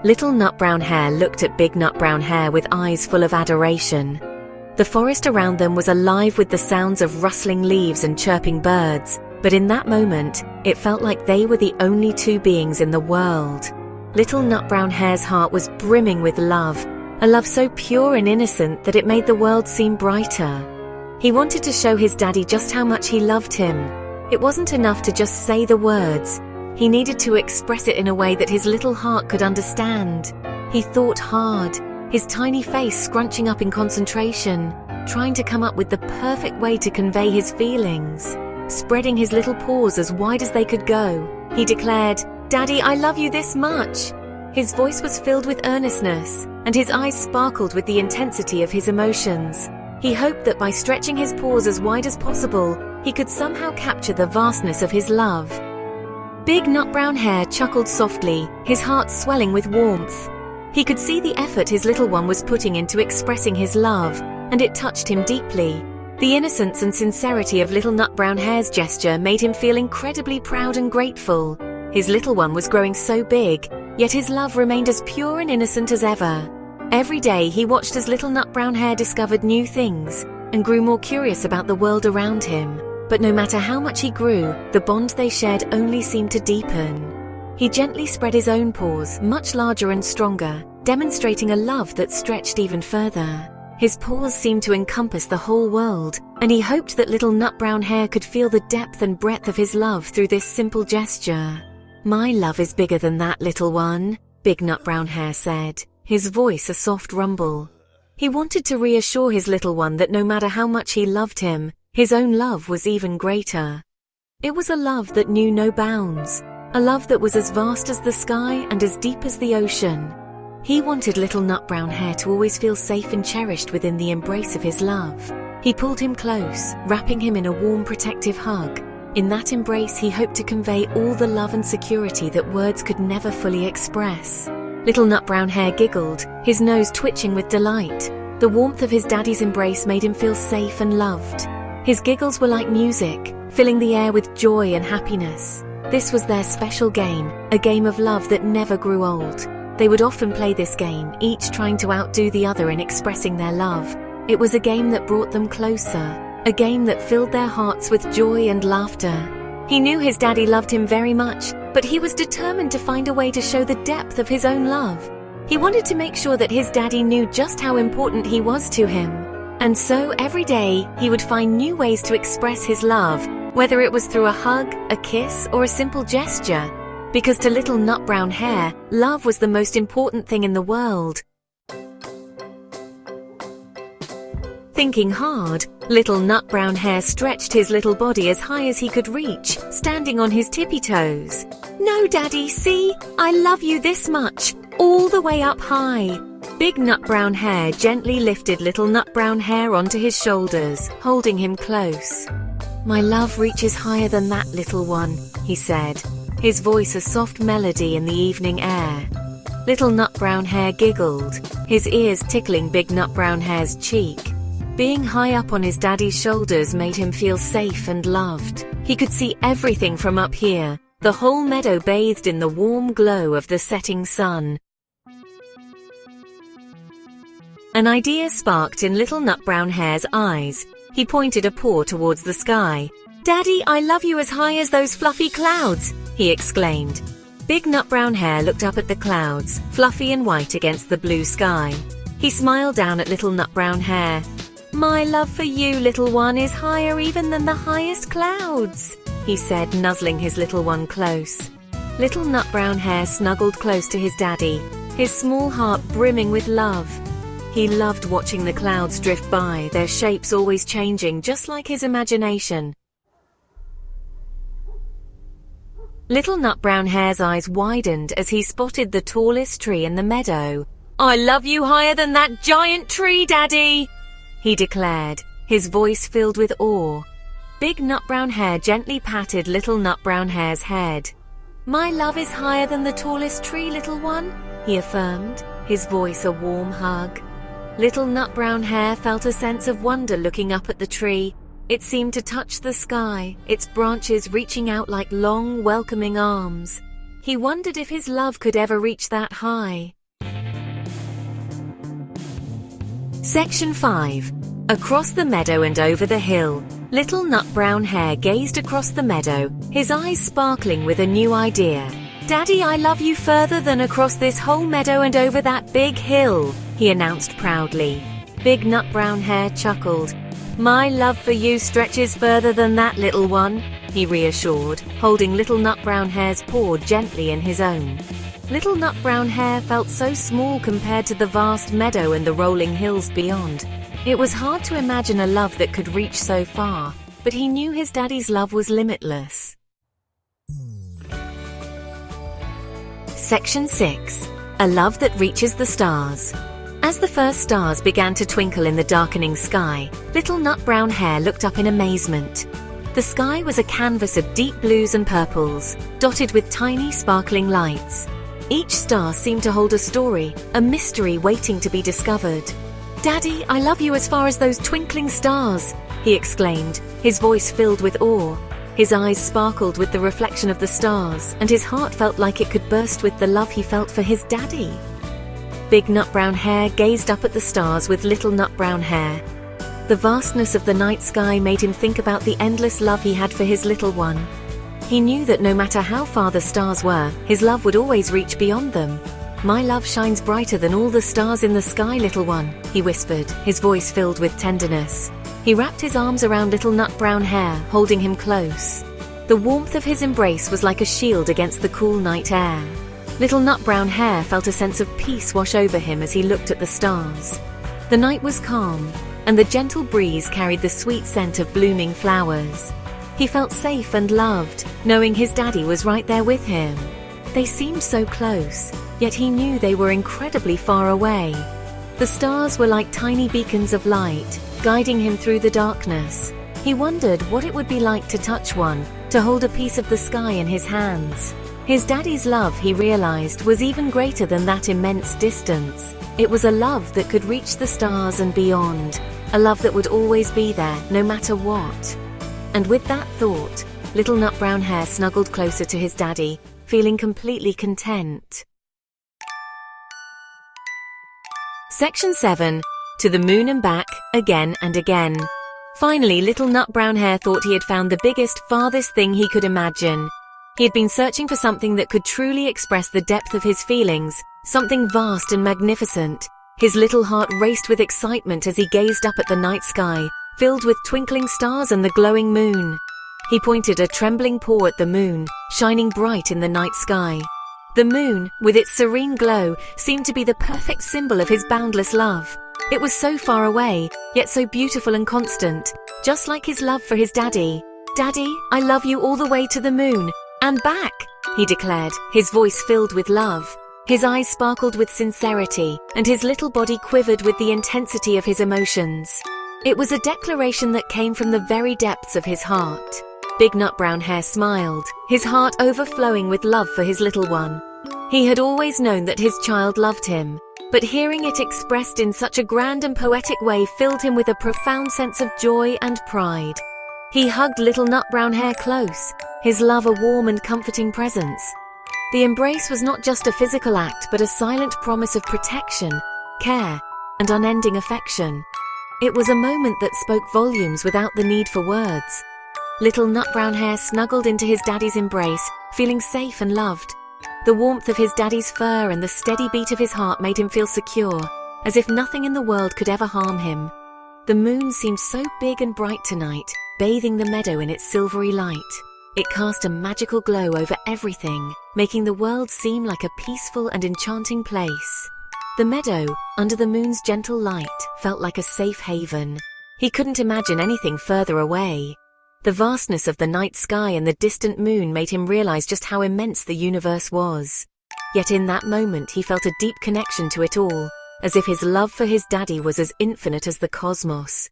Little Nutbrown Hare looked at Big Nutbrown Hare with eyes full of adoration. The forest around them was alive with the sounds of rustling leaves and chirping birds, but in that moment, it felt like they were the only two beings in the world. Little Nutbrown Hare's heart was brimming with love, a love so pure and innocent that it made the world seem brighter. He wanted to show his daddy just how much he loved him. It wasn't enough to just say the words. He needed to express it in a way that his little heart could understand. He thought hard, his tiny face scrunching up in concentration, trying to come up with the perfect way to convey his feelings. Spreading his little paws as wide as they could go, he declared, "Daddy, I love you this much." His voice was filled with earnestness, and his eyes sparkled with the intensity of his emotions. He hoped that by stretching his paws as wide as possible, he could somehow capture the vastness of his love. Big Nutbrown Hare chuckled softly, his heart swelling with warmth. He could see the effort his little one was putting into expressing his love, and it touched him deeply. The innocence and sincerity of little Nutbrown Hare's gesture made him feel incredibly proud and grateful. His little one was growing so big, yet his love remained as pure and innocent as ever. Every day he watched as little Nutbrown Hare discovered new things and grew more curious about the world around him. But no matter how much he grew, the bond they shared only seemed to deepen. He gently spread his own paws, much larger and stronger, demonstrating a love that stretched even further. His paws seemed to encompass the whole world, and he hoped that little Nutbrown Hare could feel the depth and breadth of his love through this simple gesture. "My love is bigger than that, little one," Big Nutbrown Hare said, his voice a soft rumble. He wanted to reassure his little one that no matter how much he loved him, his own love was even greater. It was a love that knew no bounds, a love that was as vast as the sky and as deep as the ocean. He wanted little Nutbrown Hare to always feel safe and cherished within the embrace of his love. He pulled him close, wrapping him in a warm, protective hug. In that embrace, he hoped to convey all the love and security that words could never fully express. Little Nutbrown Hare giggled, his nose twitching with delight. The warmth of his daddy's embrace made him feel safe and loved. His giggles were like music, filling the air with joy and happiness. This was their special game, a game of love that never grew old. They would often play this game, each trying to outdo the other in expressing their love. It was a game that brought them closer, a game that filled their hearts with joy and laughter. He knew his daddy loved him very much, but he was determined to find a way to show the depth of his own love. He wanted to make sure that his daddy knew just how important he was to him. And so every day, he would find new ways to express his love, whether it was through a hug, a kiss, or a simple gesture. Because to little Nutbrown Hare, love was the most important thing in the world. Thinking hard, little Nutbrown Hare stretched his little body as high as he could reach, standing on his tippy toes. "No, Daddy, see? I love you this much, all the way up high." Big Nutbrown Hare gently lifted little Nutbrown Hare onto his shoulders, holding him close. "My love reaches higher than that, little one," he said, his voice a soft melody in the evening air. Little Nutbrown Hare giggled, his ears tickling Big Nutbrown Hare's cheek. Being high up on his daddy's shoulders made him feel safe and loved. He could see everything from up here, the whole meadow bathed in the warm glow of the setting sun. An idea sparked in little Nutbrown Hare's eyes. He pointed a paw towards the sky. "Daddy, I love you as high as those fluffy clouds," he exclaimed. Big Nutbrown Hare looked up at the clouds, fluffy and white against the blue sky. He smiled down at little Nutbrown Hare. "My love for you, little one, is higher even than the highest clouds," he said, nuzzling his little one close. Little Nutbrown Hare snuggled close to his daddy, his small heart brimming with love. He loved watching the clouds drift by, their shapes always changing, just like his imagination. Little Nutbrown Hare's eyes widened as he spotted the tallest tree in the meadow. "I love you higher than that giant tree, Daddy!" he declared, his voice filled with awe. Big Nutbrown Hare gently patted little Nutbrown Hare's head. "My love is higher than the tallest tree, little one," he affirmed, his voice a warm hug. Little Nutbrown Hare felt a sense of wonder looking up at the tree. It seemed to touch the sky, its branches reaching out like long, welcoming arms. He wondered if his love could ever reach that high. Section 5. Across the meadow and over the hill, little Nutbrown Hare gazed across the meadow, his eyes sparkling with a new idea. "Daddy, I love you further than across this whole meadow and over that big hill," he announced proudly. Big Nutbrown Hare chuckled. "My love for you stretches further than that, little one," he reassured, holding little Nutbrown Hare's paw gently in his own. Little Nutbrown Hare felt so small compared to the vast meadow and the rolling hills beyond. It was hard to imagine a love that could reach so far, but he knew his daddy's love was limitless. Section 6. A love that reaches the stars. As the first stars began to twinkle in the darkening sky, little Nutbrown Hare looked up in amazement. The sky was a canvas of deep blues and purples, dotted with tiny sparkling lights. Each star seemed to hold a story, a mystery waiting to be discovered. "Daddy, I love you as far as those twinkling stars," he exclaimed, his voice filled with awe. His eyes sparkled with the reflection of the stars, and his heart felt like it could burst with the love he felt for his daddy. Big Nutbrown Hare gazed up at the stars with little Nutbrown Hare. The vastness of the night sky made him think about the endless love he had for his little one. He knew that no matter how far the stars were, his love would always reach beyond them. "My love shines brighter than all the stars in the sky, little one," he whispered, his voice filled with tenderness. He wrapped his arms around little Nutbrown Hare, holding him close. The warmth of his embrace was like a shield against the cool night air. Little Nutbrown Hare felt a sense of peace wash over him as he looked at the stars. The night was calm, and the gentle breeze carried the sweet scent of blooming flowers. He felt safe and loved, knowing his daddy was right there with him. They seemed so close, yet he knew they were incredibly far away. The stars were like tiny beacons of light, guiding him through the darkness. He wondered what it would be like to touch one, to hold a piece of the sky in his hands. His daddy's love, he realized, was even greater than that immense distance. It was a love that could reach the stars and beyond, a love that would always be there, no matter what. And with that thought, little Nutbrown Hare snuggled closer to his daddy, feeling completely content. Section 7. To the moon and back, again and again. Finally, little Nutbrown Hare thought he had found the biggest, farthest thing he could imagine. He had been searching for something that could truly express the depth of his feelings, something vast and magnificent. His little heart raced with excitement as he gazed up at the night sky, filled with twinkling stars and the glowing moon. He pointed a trembling paw at the moon, shining bright in the night sky. The moon, with its serene glow, seemed to be the perfect symbol of his boundless love. It was so far away, yet so beautiful and constant, just like his love for his daddy. "Daddy, I love you all the way to the moon and back," he declared, his voice filled with love. His eyes sparkled with sincerity, and his little body quivered with the intensity of his emotions. It was a declaration that came from the very depths of his heart. Big Nutbrown Hare smiled, his heart overflowing with love for his little one. He had always known that his child loved him, but hearing it expressed in such a grand and poetic way filled him with a profound sense of joy and pride. He hugged little Nutbrown Hare close, his love a warm and comforting presence. The embrace was not just a physical act, but a silent promise of protection, care, and unending affection. It was a moment that spoke volumes without the need for words. Little Nutbrown Hare snuggled into his daddy's embrace, feeling safe and loved. The warmth of his daddy's fur and the steady beat of his heart made him feel secure, as if nothing in the world could ever harm him. The moon seemed so big and bright tonight, bathing the meadow in its silvery light. It cast a magical glow over everything, making the world seem like a peaceful and enchanting place. The meadow, under the moon's gentle light, felt like a safe haven. He couldn't imagine anything further away. The vastness of the night sky and the distant moon made him realize just how immense the universe was. Yet in that moment he felt a deep connection to it all, as if his love for his daddy was as infinite as the cosmos.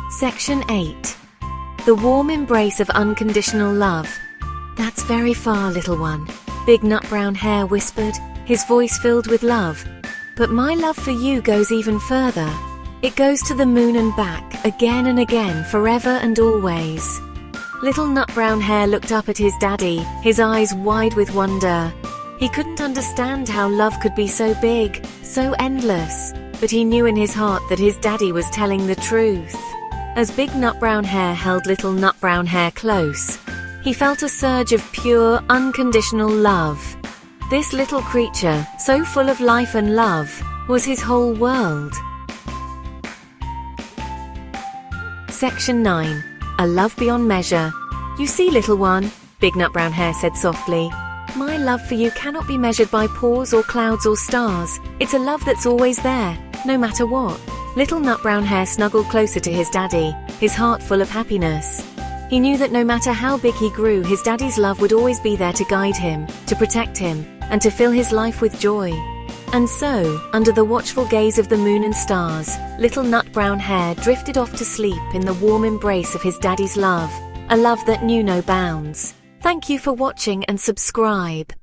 Section 8. The warm embrace of unconditional love. "That's very far, little one," Big Nutbrown Hare whispered, his voice filled with love. "But my love for you goes even further. It goes to the moon and back, again and again, forever and always." Little Nutbrown Hare looked up at his daddy, his eyes wide with wonder. He couldn't understand how love could be so big, so endless, but he knew in his heart that his daddy was telling the truth. As Big Nutbrown Hare held Little Nutbrown Hare close, he felt a surge of pure, unconditional love. This little creature, so full of life and love, was his whole world. Section 9. A Love Beyond Measure. You see, little one, Big Nutbrown Hare said softly, my love for you cannot be measured by paws or clouds or stars. It's a love that's always there, no matter what. Little Nutbrown Hare snuggled closer to his daddy, his heart full of happiness. He knew that no matter how big he grew, his daddy's love would always be there to guide him, to protect him, and to fill his life with joy. And so, under the watchful gaze of the moon and stars, Little Nutbrown Hare drifted off to sleep in the warm embrace of his daddy's love, a love that knew no bounds. Thank you for watching and subscribe.